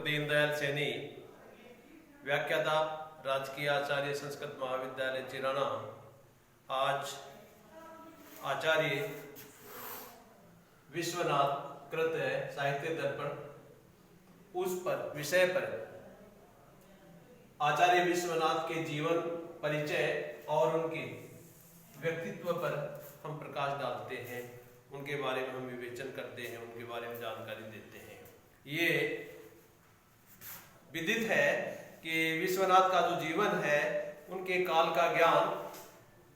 दीनदयाल सैनी, व्याख्याता, राजकीय आचार्य संस्कृत महाविद्यालय चिराना। आज आचार्य विश्वनाथ कृत है साहित्य दर्पण, उस पर विषय पर आचार्य विश्वनाथ के जीवन परिचय और उनके व्यक्तित्व पर हम प्रकाश डालते हैं, उनके बारे में हम विवेचन करते हैं, उनके बारे में जानकारी देते हैं। ये विदित है कि विश्वनाथ का जो जीवन है, उनके काल का ज्ञान,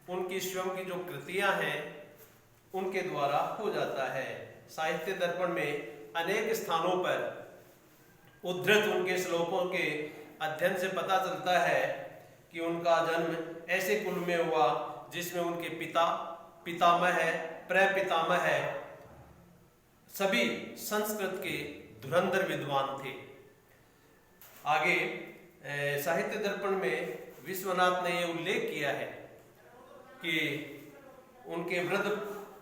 उनकी स्वयं की जो कृतियां हैं उनके द्वारा हो जाता है। साहित्य दर्पण में अनेक स्थानों पर उद्धृत उनके श्लोकों के अध्ययन से पता चलता है कि उनका जन्म ऐसे कुल में हुआ जिसमें उनके पिता, पितामह है, प्रपितामह है, सभी संस्कृत के धुरंधर विद्वान थे। आगे साहित्य दर्पण में विश्वनाथ ने यह उल्लेख किया है कि उनके वृद्ध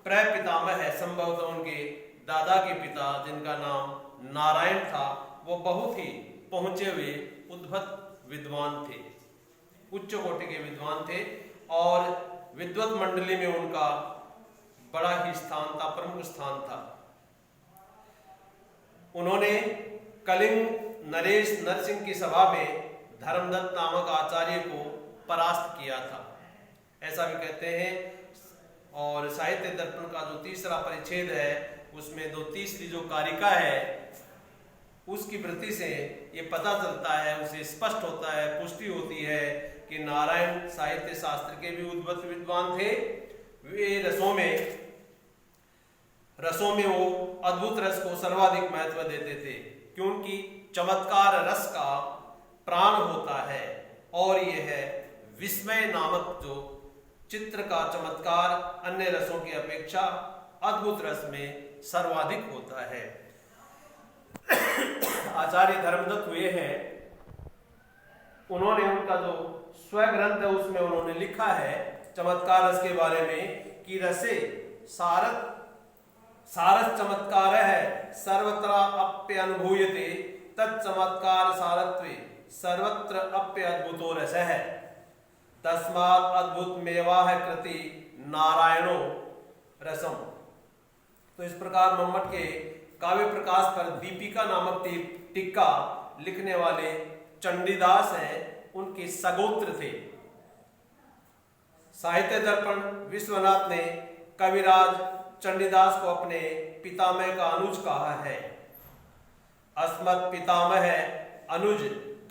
प्रपितामह है, संभवतः उनके दादा के पिता जिनका नाम नारायण था, वो बहुत ही पहुंचे हुए उद्भट विद्वान थे, उच्च कोटि के विद्वान थे और विद्वत मंडली में उनका बड़ा ही स्थान था, प्रमुख स्थान था। उन्होंने कलिंग नरेश नरसिंह की सभा में धर्मदत्त नामक आचार्य को परास्त किया था, ऐसा भी कहते हैं। और साहित्य दर्पण का जो तीसरा परिच्छेद है उसमें तीसरी जो कारिका है उसकी वृत्ति से ये पता चलता है, उसे स्पष्ट होता है, पुष्टि होती है कि नारायण साहित्य शास्त्र के भी उद्भट विद्वान थे। वे रसों में वो अद्भुत रस को सर्वाधिक महत्व देते थे, क्योंकि चमत्कार रस का प्राण होता है और यह है विस्मय नामक जो चित्र का चमत्कार अन्य रसों की अपेक्षा अद्भुत रस में सर्वाधिक होता है। आचार्य धर्मदत्त हुए हैं, उन्होंने उनका जो स्वग्रंथ है उसमें उन्होंने लिखा है चमत्कार रस के बारे में कि रसे सारस चमत्कार है सर्वत्र अप्य अनुभूयते तत्चमत्कार सारत्वे सर्वत्र अप्य अद्भुतो रस है तस्मात् अद्भुत मेवाह कृति नारायणो रसम। तो इस प्रकार मम्मट के काव्य प्रकाश पर दीपिका नामक टीका लिखने वाले चंडीदास हैं, उनके सगोत्र थे। साहित्य दर्पण विश्वनाथ ने कविराज चंडीदास को अपने पितामह का अनुज कहा है। अस्मत् पितामह अनुज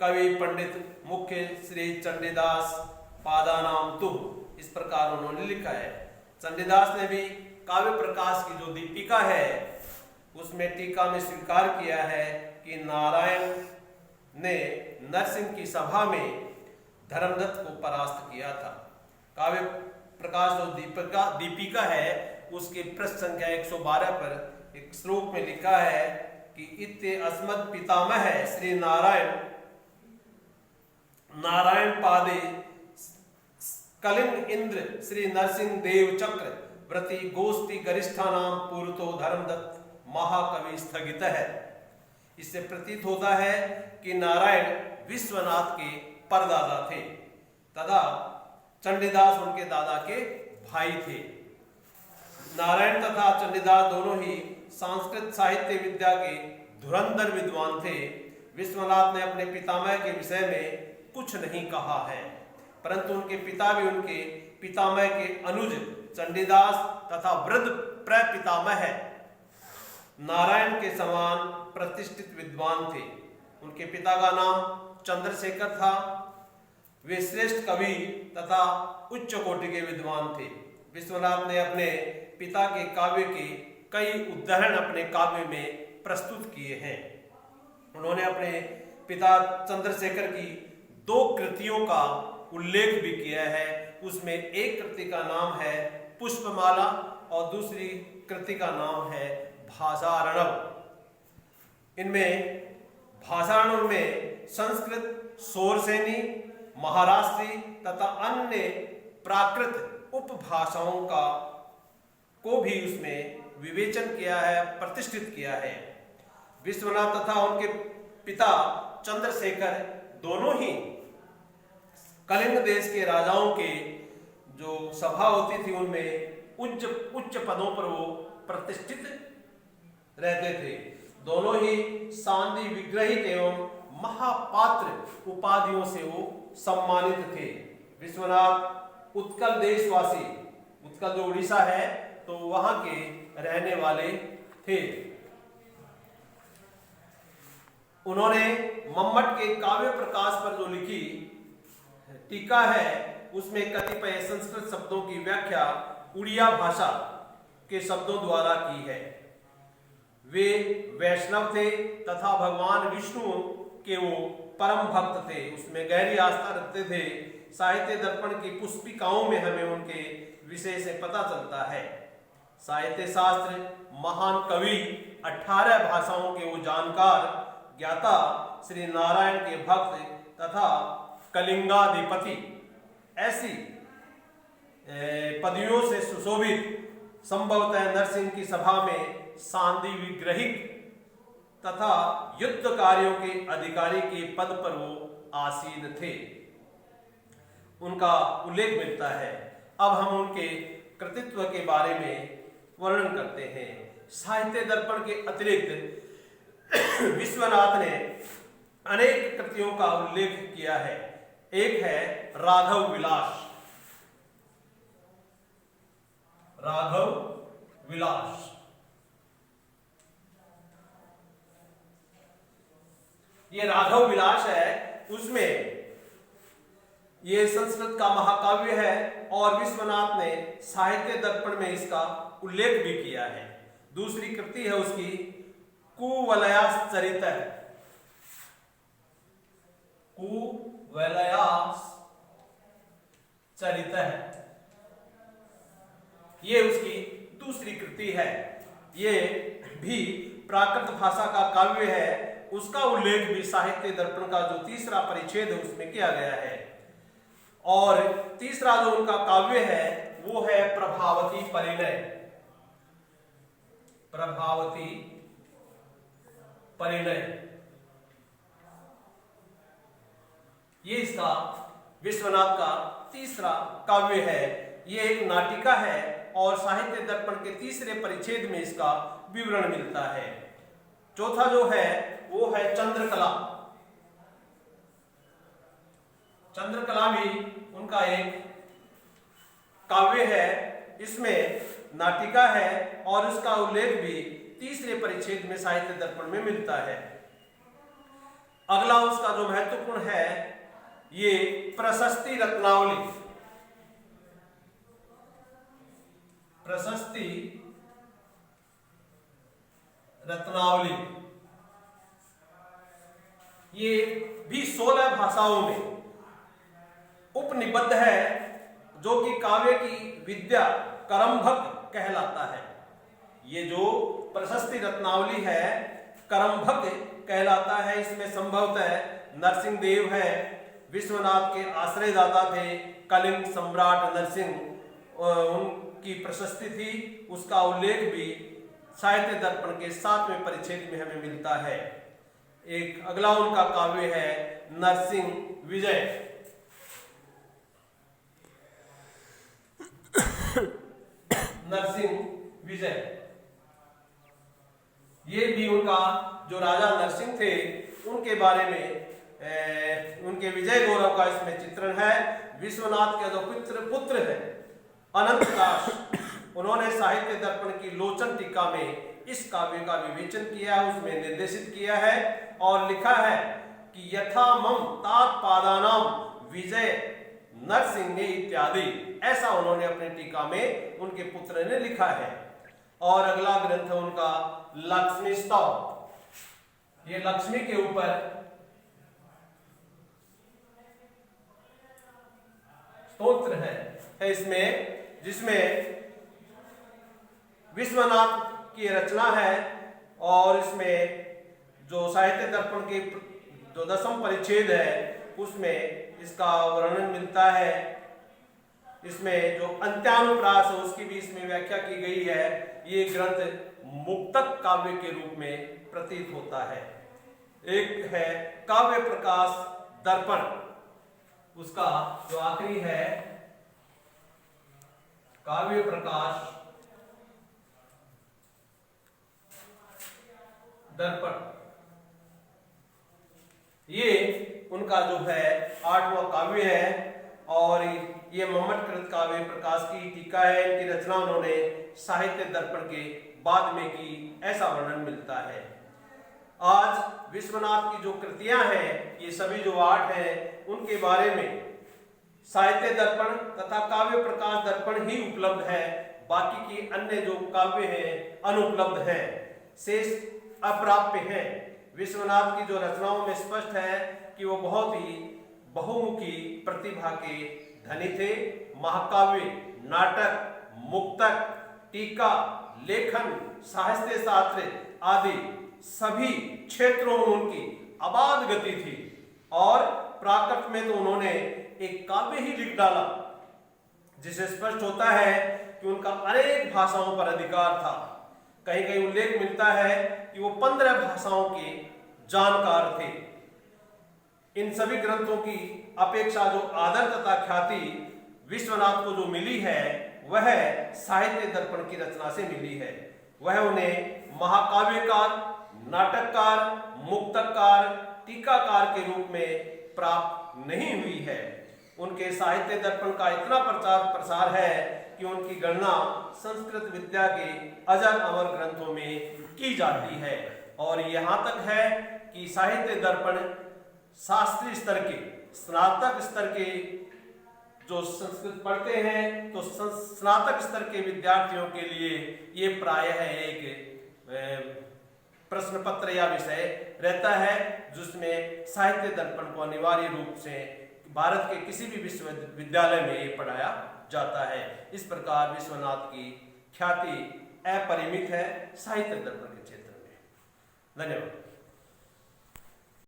कवि पंडित मुख्य श्री चंडीदास पादानाम तुह, इस प्रकार उन्होंने लिखा है। चंडीदास ने भी काव्य प्रकाश की जो दीपिका है उसमें टीका में स्वीकार किया है कि नारायण ने नरसिंह की सभा में धर्मदत्त को परास्त किया था। काव्य प्रकाश जो दीपिका है उसके पृष्ठ संख्या 112 पर एक श्लोक में लिखा है कि इत्ते अस्मत् पितामह श्री नारायण पादे कलिंग इंद्र श्री नरसिंह देव चक्र व्रति गोष्ठी गरिष्ठा नाम पूर्तो धर्मदत्त महाकवि स्थगित है। इससे प्रतीत होता है कि नारायण विश्वनाथ के परदादा थे तथा चंडीदास उनके दादा के भाई थे। नारायण तथा चंडीदास दोनों ही संस्कृत साहित्य विद्या के धुरंधर विद्वान थे। विश्वनाथ ने अपने पितामह के विषय में कुछ नहीं कहा है, परंतु उनके पिता भी उनके पितामह के अनुज चंडीदास तथा वृद्ध प्रपितामह नारायण के समान प्रतिष्ठित विद्वान थे। उनके पिता का नाम चंद्रशेखर था। वे श्रेष्ठ कवि तथा उच्च कोटि के विद्वान थे। विश्वनाथ ने अपने पिता के काव्य के कई उदाहरण अपने काव्य में प्रस्तुत किए हैं। उन्होंने अपने पिता चंद्रशेखर की 2 कृतियों का उल्लेख भी किया है। उसमें एक कृति का नाम है पुष्पमाला और दूसरी कृति का नाम है भाषारणव। इनमें भाषारणव में संस्कृत, शोरसेनी, महाराष्ट्री तथा अन्य प्राकृत उपभाषाओं को भी उसमें विवेचन किया है, प्रतिष्ठित किया है। विश्वनाथ तथा उनके पिता चंद्रशेखर दोनों ही कलिंग देश के राजाओं के जो सभा होती थी उनमें उच्च उच्च पदों पर वो प्रतिष्ठित रहते थे। दोनों ही सांदी विग्रहित एवं महापात्र उपाधियों से वो सम्मानित थे। विश्वनाथ उत्कल देशवासी, उत्कल जो उड़ीसा है तो वहां के रहने वाले थे। उन्होंने मम्मट के काव्य प्रकाश पर जो लिखी टीका है उसमें कतिपय संस्कृत शब्दों की व्याख्या उड़िया भाषा के शब्दों द्वारा की है। वे वैष्णव थे तथा भगवान विष्णु के वो परम भक्त थे, उसमें गहरी आस्था रखते थे। साहित्य दर्पण की पुस्तिकाओं में हमें उनके विषय से पता चलता है। साहित्य शास्त्र, महान कवि, 18 भाषाओं के वो जानकार, ज्ञाता, श्री नारायण के भक्त तथा कलिंगाधिपति, ऐसी पदवियों से सुशोभित, संभवतः नरसिंह की सभा में सांदी विग्रहित तथा युद्ध कार्यों के अधिकारी के पद पर वो आसीन थे, उनका उल्लेख मिलता है। अब हम उनके कृतित्व के बारे में वर्णन करते हैं। साहित्य दर्पण के अतिरिक्त विश्वनाथ ने अनेक कृतियों का उल्लेख किया है। एक है राघव विलास। राघव विलास ये राघव विलास है, उसमें ये संस्कृत का महाकाव्य है और विश्वनाथ ने साहित्य दर्पण में इसका उल्लेख भी किया है। दूसरी कृति है उसकी कुवलयास चरित्र। कुवलयास चरित्र ये उसकी दूसरी कृति है। ये भी प्राकृत भाषा का काव्य है, उसका उल्लेख भी साहित्य दर्पण का जो तीसरा परिच्छेद है उसमें किया गया है। और तीसरा जो उनका काव्य है वो है प्रभावती परिणय। प्रभावती परिणय ये इसका विश्वनाथ का तीसरा काव्य है। ये एक नाटिका है और साहित्य दर्पण के तीसरे परिच्छेद में इसका विवरण मिलता है। चौथा जो है वो है चंद्रकला। चंद्रकला भी उनका एक काव्य है, इसमें नाटिका है और उसका उल्लेख भी तीसरे परिच्छेद में साहित्य दर्पण में मिलता है। अगला उसका जो महत्वपूर्ण है ये प्रशस्ति रत्नावली। प्रशस्ति रत्नावली ये भी 16 भाषाओं में उपनिबद्ध है, जो कि काव्य की विद्या करमभक कहलाता है। ये जो प्रशस्ति रत्नावली है करमभक कहलाता है। इसमें संभवतः नरसिंह देव है, विश्वनाथ के आश्रयदाता थे, कलिंग सम्राट नरसिंह, उनकी प्रशस्ति थी, उसका उल्लेख भी साहित्य दर्पण के 7वें परिच्छेद में हमें मिलता है। एक अगला उनका काव्य है नरसिंह विजय। नरसिंह विजय ये भी उनका जो राजा नरसिंह थे उनके बारे में उनके विजय गौरव का इसमें चित्रण है। विश्वनाथ के जो पुत्र है अनंतदास, उन्होंने साहित्य दर्पण की लोचन टीका में इस काव्य का विवेचन किया है, उसमें निर्देशित किया है और लिखा है कि यथा मम तात पादानाम विजय नरसिंह इत्यादि, ऐसा उन्होंने अपने टीका में उनके पुत्र ने लिखा है। और अगला ग्रंथ है उनका लक्ष्मी स्तव। ये लक्ष्मी के ऊपर स्तोत्र है इसमें, जिसमें विश्वनाथ की रचना है और इसमें जो साहित्य दर्पण के जो 10वां परिच्छेद है उसमें इसका वर्णन मिलता है। इसमें जो अंत्यानुप्रास है उसकी भी इसमें व्याख्या की गई है। ये ग्रंथ मुक्तक काव्य के रूप में प्रतीत होता है। एक है काव्य प्रकाश दर्पण, उसका जो आखिरी है काव्य प्रकाश दर्पण। ये उनका जो है 8वां काव्य है और ये मम्मटकृत काव्य प्रकाश की टीका है। इनकी रचना उन्होंने साहित्य दर्पण के बाद में की, ऐसा वर्णन मिलता है। आज विश्वनाथ की जो कृतियां हैं, ये सभी जो 8 हैं, उनके बारे में साहित्य दर्पण तथा काव्य प्रकाश दर्पण ही उपलब्ध है। बाकी की अन्य जो काव्य हैं अनुपलब्ध हैं, शेष अप्राप्य हैं। विश्वनाथ की जो रचनाओं में स्पष्ट है कि वो बहुत ही बहुमुखी प्रतिभा के धनी थे। महाकाव्य, नाटक, मुक्तक, टीका, लेखन, साहित्य शास्त्र आदि सभी क्षेत्रों में उनकी अबाध गति थी और प्राकृत में तो उन्होंने एक काव्य ही लिख डाला, जिसे स्पष्ट होता है कि उनका अनेक भाषाओं पर अधिकार था। कहीं कहीं उल्लेख मिलता है कि वो 15 भाषाओं के जानकार थे। इन सभी ग्रंथों की अपेक्षा जो आदर तथा ख्याति विश्वनाथ को जो मिली है, वह साहित्य दर्पण की रचना से मिली है। वह उन्हें महाकाव्यकार, नाटककार, मुक्तकार, टीकाकार के रूप में प्राप्त नहीं हुई है। उनके साहित्य दर्पण का इतना प्रचार प्रसार है कि उनकी गणना संस्कृत विद्या के अजर अमर ग्रंथों में की जाती है। और यहाँ तक है कि साहित्य दर्पण शास्त्रीय स्तर के, स्नातक स्तर के जो संस्कृत पढ़ते हैं तो स्नातक स्तर के विद्यार्थियों के लिए ये प्रायः एक प्रश्न पत्र या विषय रहता है, जिसमें साहित्य दर्पण को अनिवार्य रूप से भारत के किसी भी विश्वविद्यालय में ये पढ़ाया जाता है। इस प्रकार विश्वनाथ की ख्याति अपरिमित है साहित्य दर्पण के क्षेत्र में। धन्यवाद।